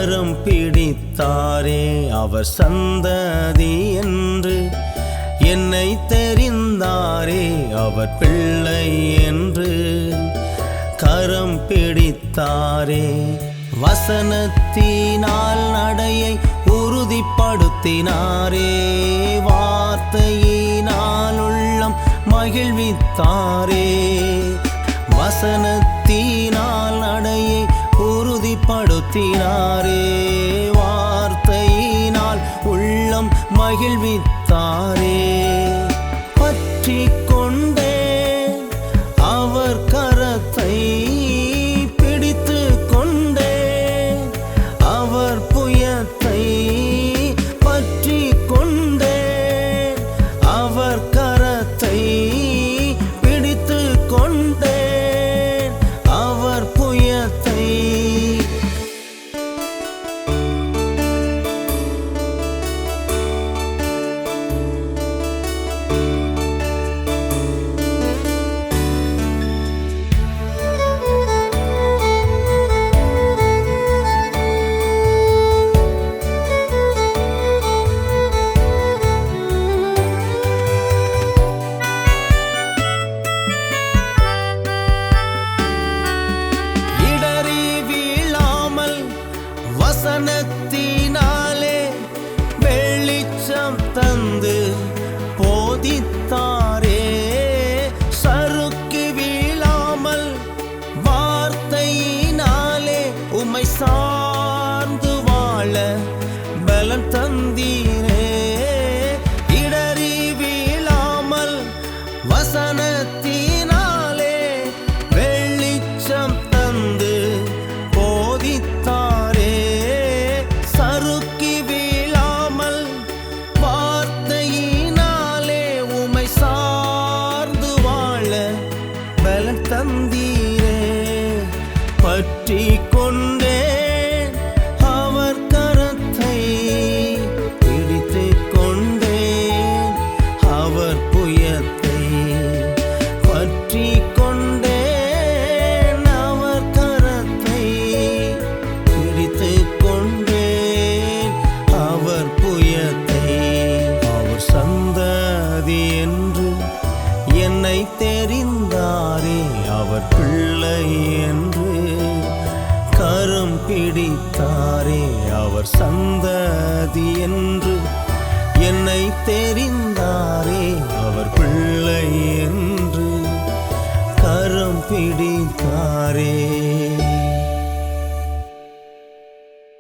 கரம் பிடித்தாரே அவர் சந்ததி என்று என்னை தெரிந்தாரே அவர் பிள்ளை என்று கரம் பிடித்தாரே வசனத்தினால் நடையை உறுதிப்படுத்தினாரே வார்த்தையினால் உள்ளம் மகிழ்வித்தாரே வசனத்தினால் நடையை உறுதிப்படுத்தினாரே வார்த்தையினால் உள்ளம் மகிழ்வித்தாரே பற்றி கொண்டே அவர் கரத்தை பிடித்து கொண்டே அவர் புயத்தை பற்றி கொண்டே அவர் கரத்தை பிடித்து கொண்டே அவர் புயத்தை வசனத்தினாலே வெளிச்சம் தந்து போதித்தாரே சறுக்கி வீழாமல் வார்த்தையினாலே உம்மை சார்ந்து வாழ பலன் தந்தீரே இடறி வீழாமல் வசனத்தினாலே வெளிச்சம் தந்து போதித்தாரே சறுக்கி வீழாமல் வார்த்தையினாலே உம்மை சார்ந்து வாழ பலன் தந்தீரே பற்றி கொண்டே அவர் கரத்தை பிடித்து கொண்டே அவர் புயத்தை பற்றி கொண்டே அவர் கரத்தை பிடித்து கொண்டேன் அவர் புயத்தை அவர் சந்ததி என்று என்னை தெரிந்தாரே அவர் பிள்ளை என்று கரம் பிடித்தாரே அவர் சந்ததி என்று என்னை தெரிந்தாரே அவர்